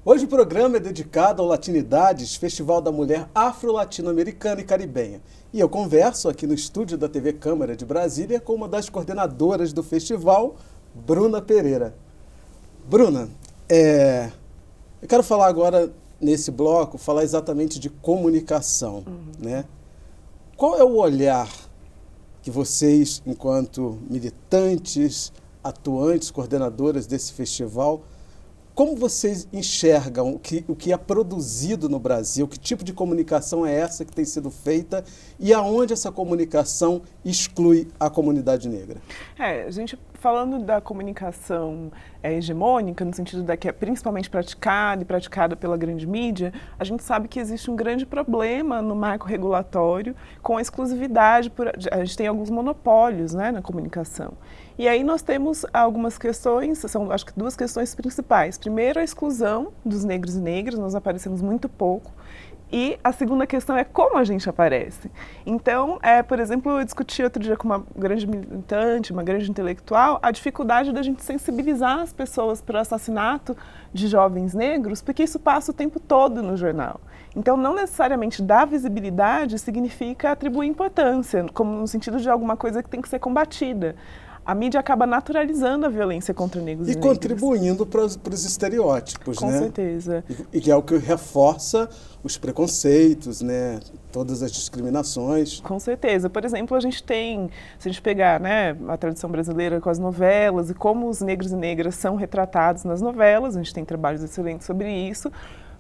Hoje o programa é dedicado ao Latinidades, Festival da Mulher Afro-Latino-Americana e Caribenha. E eu converso aqui no estúdio da TV Câmara de Brasília com uma das coordenadoras do festival, Bruna Pereira. Bruna, eu quero falar agora, nesse bloco, falar exatamente de comunicação, né? Qual é o olhar que vocês, enquanto militantes, atuantes, coordenadoras desse festival, como vocês enxergam o que é produzido no Brasil? Que tipo de comunicação é essa que tem sido feita e aonde essa comunicação exclui a comunidade negra? A gente falando da comunicação hegemônica, no sentido da que é principalmente praticada e praticada pela grande mídia, a gente sabe que existe um grande problema no marco regulatório com a exclusividade, a gente tem alguns monopólios, né, na comunicação. E aí nós temos algumas questões, são acho que duas questões principais. Primeiro, a exclusão dos negros e negras, nós aparecemos muito pouco. E a segunda questão é como a gente aparece. Então, por exemplo, eu discuti outro dia com uma grande militante, uma grande intelectual, a dificuldade da gente sensibilizar as pessoas para o assassinato de jovens negros, porque isso passa o tempo todo no jornal. Então, não necessariamente dar visibilidade significa atribuir importância, como no sentido de alguma coisa que tem que ser combatida. A mídia acaba naturalizando a violência contra negros e negras. E contribuindo para os estereótipos, com né? Com certeza. E que é o que reforça os preconceitos, né? Todas as discriminações. Com certeza. Por exemplo, a gente tem, se a gente pegar, né, a tradição brasileira com as novelas e como os negros e negras são retratados nas novelas, a gente tem trabalhos excelentes sobre isso.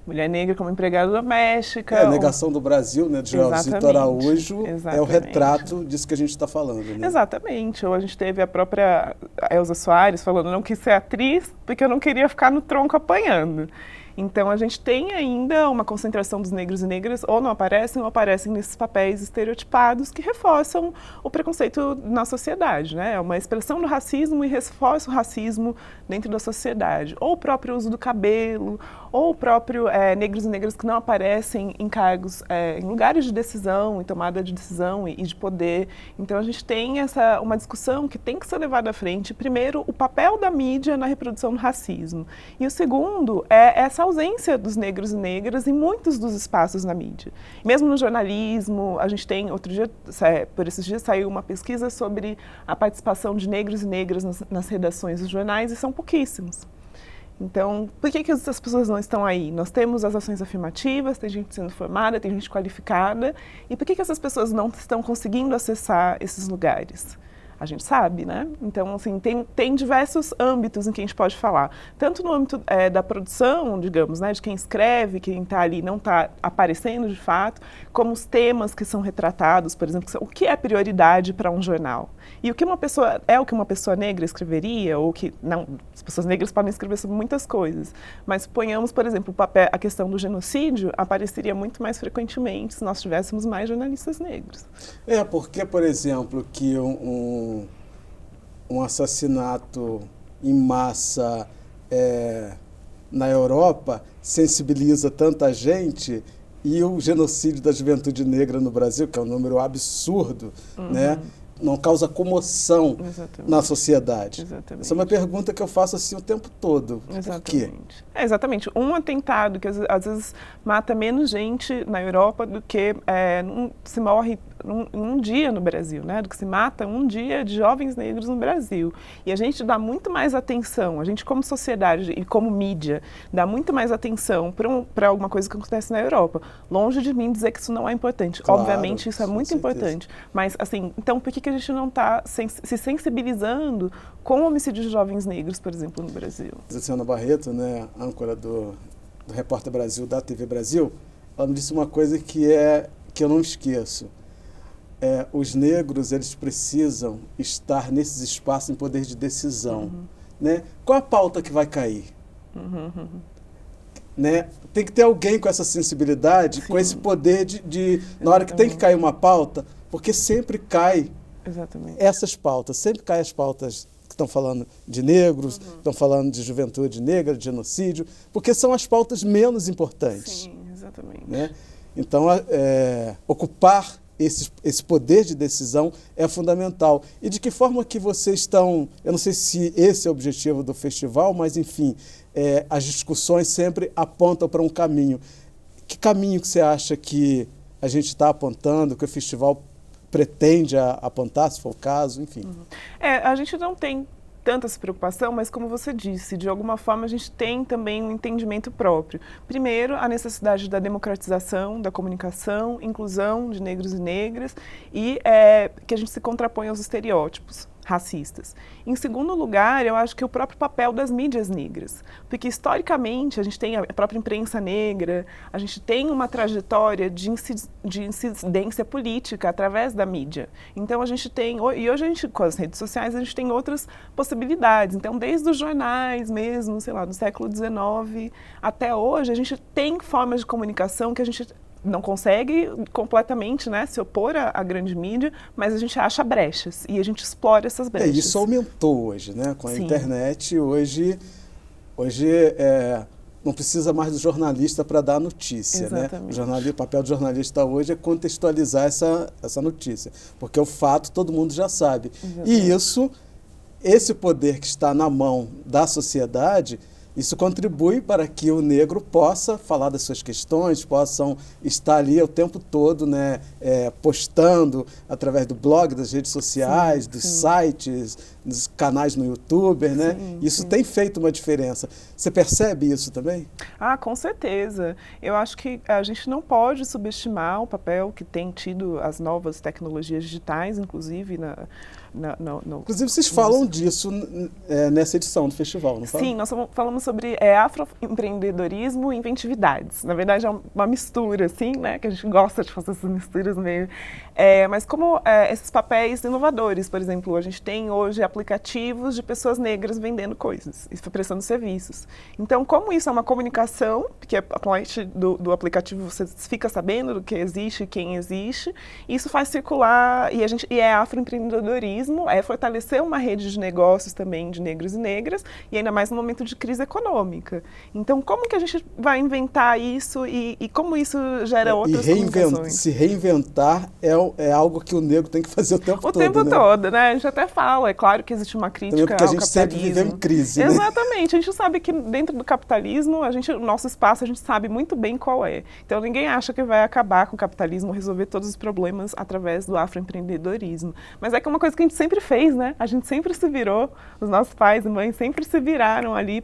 Mulher negra como empregada doméstica. A negação do Brasil, né, de Joelzito Araújo, é o retrato disso que a gente está falando. Né? Exatamente. Ou a gente teve a própria Elza Soares falando, não quis ser atriz porque eu não queria ficar no tronco apanhando. Então, a gente tem ainda uma concentração dos negros e negras, ou não aparecem, ou aparecem nesses papéis estereotipados que reforçam o preconceito na sociedade, né? É uma expressão do racismo e reforça o racismo dentro da sociedade. Ou o próprio uso do cabelo, ou o próprio negros e negras que não aparecem em cargos, em lugares de decisão, em tomada de decisão e de poder. Então, a gente tem uma discussão que tem que ser levada à frente. Primeiro, o papel da mídia na reprodução do racismo. E o segundo é essa ausência dos negros e negras em muitos dos espaços na mídia. Mesmo no jornalismo, a gente tem, outro dia, por esses dias, saiu uma pesquisa sobre a participação de negros e negras nas redações dos jornais, e são pouquíssimos. Então, por que essas pessoas não estão aí? Nós temos as ações afirmativas, tem gente sendo formada, tem gente qualificada, e por que essas pessoas não estão conseguindo acessar esses lugares? A gente sabe, né? Então, assim, tem diversos âmbitos em que a gente pode falar. Tanto no âmbito da produção, digamos, né? De quem escreve, quem está ali não está aparecendo de fato, como os temas que são retratados, por exemplo, o que é prioridade para um jornal? E o que uma pessoa negra escreveria, ou que não, as pessoas negras podem escrever sobre muitas coisas, mas suponhamos, por exemplo, a questão do genocídio apareceria muito mais frequentemente se nós tivéssemos mais jornalistas negros. Porque, por exemplo, que um assassinato em massa na Europa sensibiliza tanta gente, e o genocídio da juventude negra no Brasil, que é um número absurdo, né, não causa comoção na sociedade. Exatamente. Essa é uma pergunta que eu faço assim o tempo todo. Por quê? Exatamente. Um atentado que às vezes mata menos gente na Europa do que se morre um dia no Brasil, né? Do que se mata um dia de jovens negros no Brasil. E a gente dá muito mais atenção, a gente como sociedade e como mídia, dá muito mais atenção para alguma coisa que acontece na Europa. Longe de mim dizer que isso não é importante. Claro, obviamente isso é muito importante. Mas, assim, então por que a gente não está se sensibilizando com o homicídio de jovens negros, por exemplo, no Brasil? Luciana Barreto, né, âncora do Repórter Brasil, da TV Brasil, ela me disse uma coisa que eu não esqueço. Os negros, eles precisam estar nesses espaços em poder de decisão. Né? Qual a pauta que vai cair? Né? Tem que ter alguém com essa sensibilidade, com esse poder na hora que tem que cair uma pauta, porque sempre cai essas pautas, sempre cai as pautas que estão falando de negros, estão falando de juventude negra, de genocídio, porque são as pautas menos importantes. Sim, exatamente. Né? Então, ocupar esse poder de decisão é fundamental. E de que forma que vocês estão, eu não sei se esse é o objetivo do festival, mas enfim, as discussões sempre apontam para um caminho. Que caminho que você acha que a gente está apontando, que o festival pretende apontar, se for o caso, enfim? A gente não tem tanta essa preocupação, mas como você disse, de alguma forma a gente tem também um entendimento próprio. Primeiro, a necessidade da democratização, da comunicação, inclusão de negros e negras e que a gente se contrapõe aos estereótipos racistas. Em segundo lugar, eu acho que o próprio papel das mídias negras, porque historicamente a gente tem a própria imprensa negra, a gente tem uma trajetória de incidência política através da mídia. Então a gente tem, e hoje a gente, com as redes sociais, a gente tem outras possibilidades. Então desde os jornais mesmo, sei lá, do século XIX até hoje, a gente tem formas de comunicação que a gente não consegue completamente, né, se opor à grande mídia, mas a gente acha brechas e a gente explora essas brechas. Isso aumentou hoje, né? Com a Sim. internet, hoje não precisa mais do jornalista para dar notícia. Exatamente. Né? O papel do jornalista hoje é contextualizar essa notícia, porque o fato todo mundo já sabe. Exatamente. E esse poder que está na mão da sociedade, isso contribui para que o negro possa falar das suas questões, possam estar ali o tempo todo, né, postando através do blog, das redes sociais, dos sites, dos canais no YouTube, né? Isso tem feito uma diferença. Você percebe isso também? Com certeza. Eu acho que a gente não pode subestimar o papel que tem tido as novas tecnologias digitais, inclusive Inclusive, vocês falam disso nessa edição do festival, não falam? Sim, nós falamos sobre afroempreendedorismo e inventividades. Na verdade, é uma mistura, assim, né? Que a gente gosta de fazer essas misturas meio... mas como esses papéis inovadores, por exemplo, a gente tem hoje aplicativos de pessoas negras vendendo coisas e prestando serviços. Então, como isso é uma comunicação, porque a parte do aplicativo você fica sabendo do que existe, quem existe, isso faz circular, e é afroempreendedorismo, é fortalecer uma rede de negócios também de negros e negras, e ainda mais no momento de crise econômica. Então, como que a gente vai inventar isso e como isso gera outras comunicações? Se reinventar é algo que o negro tem que fazer o tempo todo. O tempo todo, né? A gente até fala, é claro que existe uma crítica ao capitalismo. Porque a gente sempre viveu em crise, né? Exatamente. A gente sabe que dentro do capitalismo, o nosso espaço, a gente sabe muito bem qual é. Então, ninguém acha que vai acabar com o capitalismo, resolver todos os problemas através do afroempreendedorismo. Mas é que é uma coisa que a gente sempre fez, né? A gente sempre se virou, os nossos pais e mães sempre se viraram ali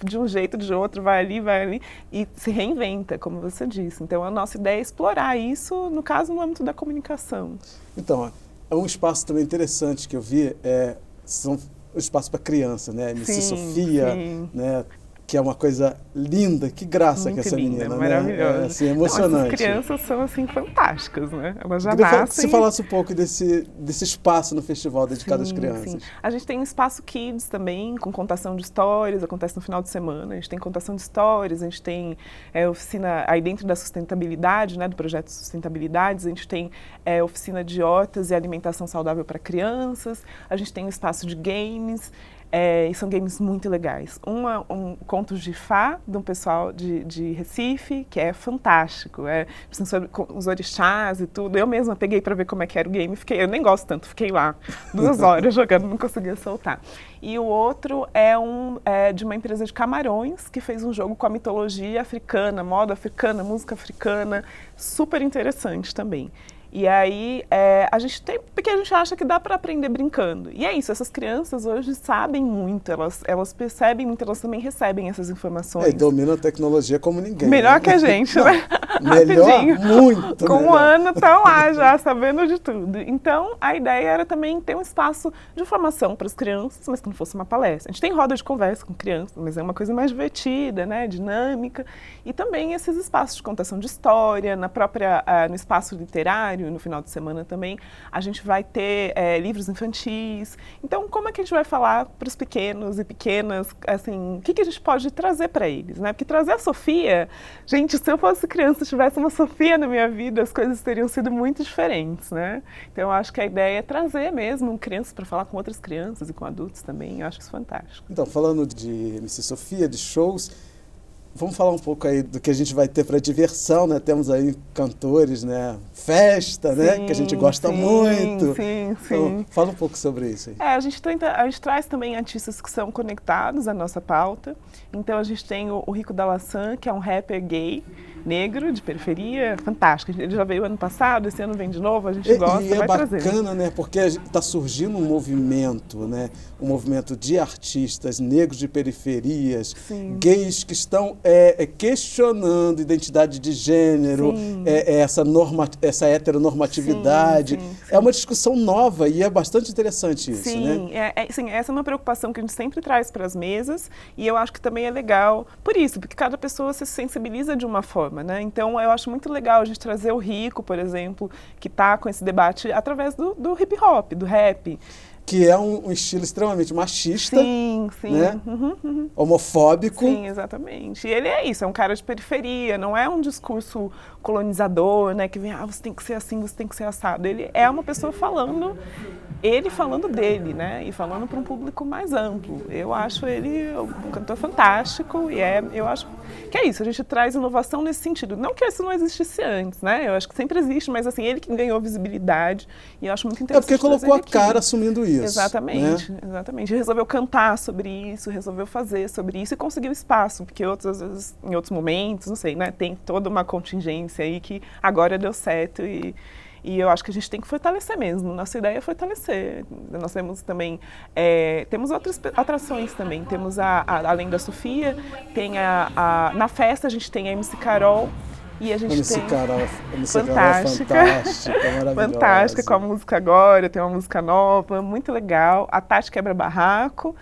de um jeito, de outro, vai ali, e se reinventa, como você disse. Então, a nossa ideia é explorar isso, no caso, no âmbito da comunicação. Então, é um espaço também interessante que eu vi, são o espaço para criança, né? MC Sofia, né? Que é uma coisa linda, que graça muito que essa linda, menina, maravilhosa. Né? Assim, emocionante. As crianças são assim fantásticas, né? Elas já nascem... Que você falasse um pouco desse espaço no festival dedicado às crianças. Sim. A gente tem um espaço Kids também, com contação de histórias, acontece no final de semana. A gente tem contação de histórias, a gente tem oficina aí dentro da sustentabilidade, né? Do projeto Sustentabilidades, a gente tem oficina de hortas e alimentação saudável para crianças. A gente tem um espaço de games. E são games muito legais. Um contos de Fá, de um pessoal de Recife, que é fantástico. Sobre os orixás e tudo. Eu mesma peguei para ver como é que era o game. Eu nem gosto tanto, fiquei lá 2 horas jogando, não conseguia soltar. E o outro é de uma empresa de Camarões, que fez um jogo com a mitologia africana, moda africana, música africana, super interessante também. E aí, a gente tem, porque a gente acha que dá para aprender brincando. E é isso, essas crianças hoje sabem muito, elas percebem muito, elas também recebem essas informações. Dominam a tecnologia como ninguém. Melhor né? que a gente, né? Melhor, muito Com melhor. 1 ano estão lá já, sabendo de tudo. Então, a ideia era também ter um espaço de formação para as crianças, mas que não fosse uma palestra. A gente tem roda de conversa com crianças, mas é uma coisa mais divertida, né? Dinâmica. E também esses espaços de contação de história, no espaço literário, no final de semana também, a gente vai ter livros infantis. Então, como é que a gente vai falar para os pequenos e pequenas, assim, o que a gente pode trazer para eles, né? Porque trazer a Sofia, gente, se eu fosse criança, se tivesse uma Sofia na minha vida, as coisas teriam sido muito diferentes, né? Então, eu acho que a ideia é trazer mesmo crianças para falar com outras crianças e com adultos também. Eu acho isso fantástico. Então, falando de MC Sofia, de shows, Vamos falar um pouco aí do que a gente vai ter para diversão, né? Temos aí cantores, né? Festa, né? Que a gente gosta muito. Sim. Então, fala um pouco sobre isso aí. A gente traz também artistas que são conectados à nossa pauta. Então a gente tem o Rico da Laçã, que é um rapper gay, negro, de periferia, fantástico. Ele já veio ano passado, esse ano vem de novo, a gente gosta, e vai trazer. É bacana, né? Porque está surgindo um movimento, né? Um movimento de artistas negros de periferias, gays que estão questionando identidade de gênero, essa heteronormatividade. Sim. É uma discussão nova e é bastante interessante isso, né? Sim, essa é uma preocupação que a gente sempre traz para as mesas e eu acho que também é legal por isso, porque cada pessoa se sensibiliza de uma forma, né? Então eu acho muito legal a gente trazer o Rico, por exemplo, que está com esse debate através do hip hop, do rap. Que é um estilo extremamente machista, sim. Né? Homofóbico. Sim, exatamente. E ele é isso, é um cara de periferia, não é um discurso colonizador, né, que vem, você tem que ser assim, você tem que ser assado. Ele é uma pessoa falando dele, né, e falando para um público mais amplo. Eu acho ele um cantor fantástico e eu acho que é isso, a gente traz inovação nesse sentido. Não que isso não existisse antes, né, eu acho que sempre existe, mas assim, ele que ganhou visibilidade e eu acho muito interessante. É porque colocou a cara assumindo isso. Exatamente, né? Exatamente. Resolveu cantar sobre isso, resolveu fazer sobre isso e conseguiu espaço, porque às vezes, em outros momentos, não sei, né, tem toda uma contingência aí que agora deu certo e eu acho que a gente tem que fortalecer mesmo. Nossa ideia é fortalecer. Nós temos também, temos outras atrações também. Temos, além da Sofia, tem na festa a gente tem a MC Carol, e a gente MC tem Carol fantástica, maravilhosa. Fantástica com a música agora, tem uma música nova, muito legal. A Tati Quebra Barraco,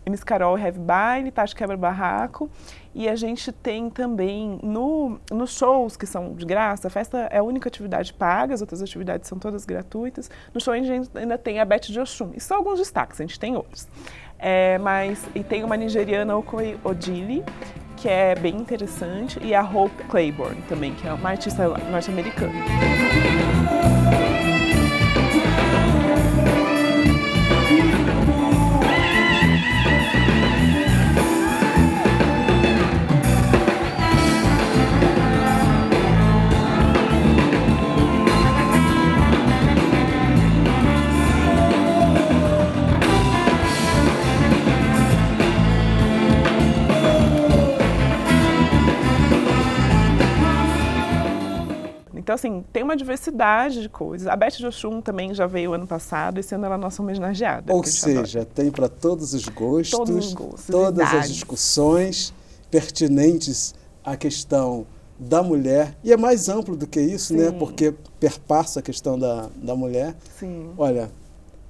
MC Carol Heavy Baile, Tati Quebra Barraco. E a gente tem também, nos shows que são de graça, a festa é a única atividade paga, as outras atividades são todas gratuitas. No show a gente ainda tem a Beth de Oxum, e são alguns destaques, a gente tem outros. E tem uma nigeriana, Okoye Odili, que é bem interessante, e a Hope Claiborne também, que é uma artista norte-americana. Então, assim, tem uma diversidade de coisas. A Beth de Oxum também já veio ano passado, esse ano ela é a nossa homenageada. Ou seja, tem para todos os gostos, todas as discussões pertinentes à questão da mulher. E é mais amplo do que isso, né? Porque perpassa a questão da mulher. Sim. Olha,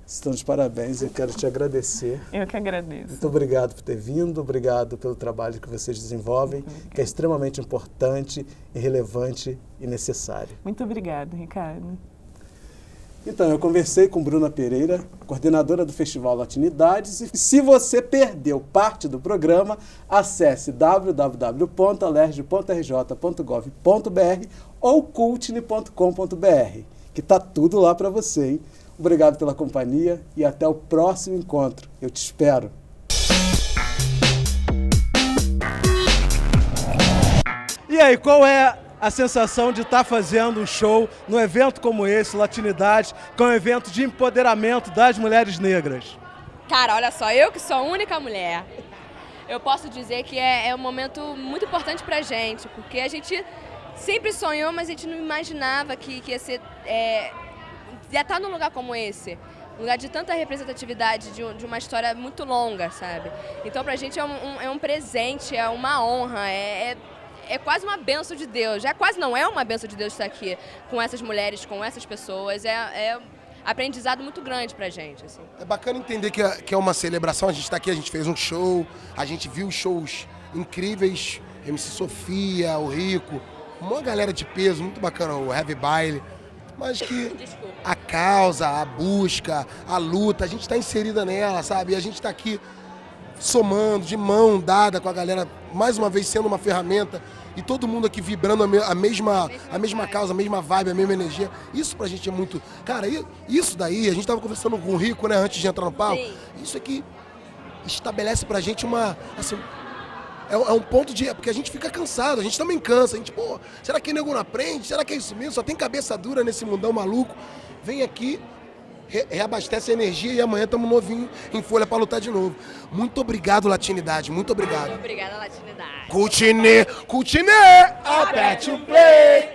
estão de parabéns, eu quero te agradecer. Eu que agradeço. Muito obrigado por ter vindo, obrigado pelo trabalho que vocês desenvolvem, que é extremamente importante, relevante e necessário. Muito obrigada, Ricardo. Então, eu conversei com Bruna Pereira, coordenadora do Festival Latinidades, e se você perdeu parte do programa, acesse www.alerj.rj.gov.br ou cultine.com.br, que está tudo lá para você, hein? Obrigado pela companhia e até o próximo encontro. Eu te espero. E aí, qual é a sensação de estar fazendo um show num evento como esse, Latinidades, que é um evento de empoderamento das mulheres negras? Cara, olha só, eu que sou a única mulher, eu posso dizer que é um momento muito importante pra gente, porque a gente sempre sonhou, mas a gente não imaginava que ia ser... ia estar num lugar como esse, um lugar de tanta representatividade, de uma história muito longa, sabe? Então pra gente é um presente, é uma honra, é quase uma bênção de Deus. Quase não é uma bênção de Deus estar aqui com essas mulheres, com essas pessoas. É aprendizado muito grande pra gente. Assim. É bacana entender que é uma celebração. A gente está aqui, a gente fez um show, a gente viu shows incríveis, MC Sofia, o Rico, uma galera de peso, muito bacana, o Heavy Baile. Mas que a causa, a busca, a luta, a gente está inserida nela, sabe? E a gente está aqui somando, de mão dada com a galera, mais uma vez sendo uma ferramenta, e todo mundo aqui vibrando a mesma causa, a mesma vibe, a mesma energia. Isso pra gente é muito... Cara, isso daí, a gente tava conversando com o Rico, né, antes de entrar no palco. Sim. Isso aqui estabelece pra gente uma, assim, é um ponto de... Porque a gente fica cansado, a gente também cansa. A gente, pô, será que nego não aprende? Será que é isso mesmo? Só tem cabeça dura nesse mundão maluco. Vem aqui, reabastece a energia e amanhã estamos novinho em folha para lutar de novo. Muito obrigado, Latinidade. Muito obrigado. Obrigada, Latinidade. Continue, I bet you play.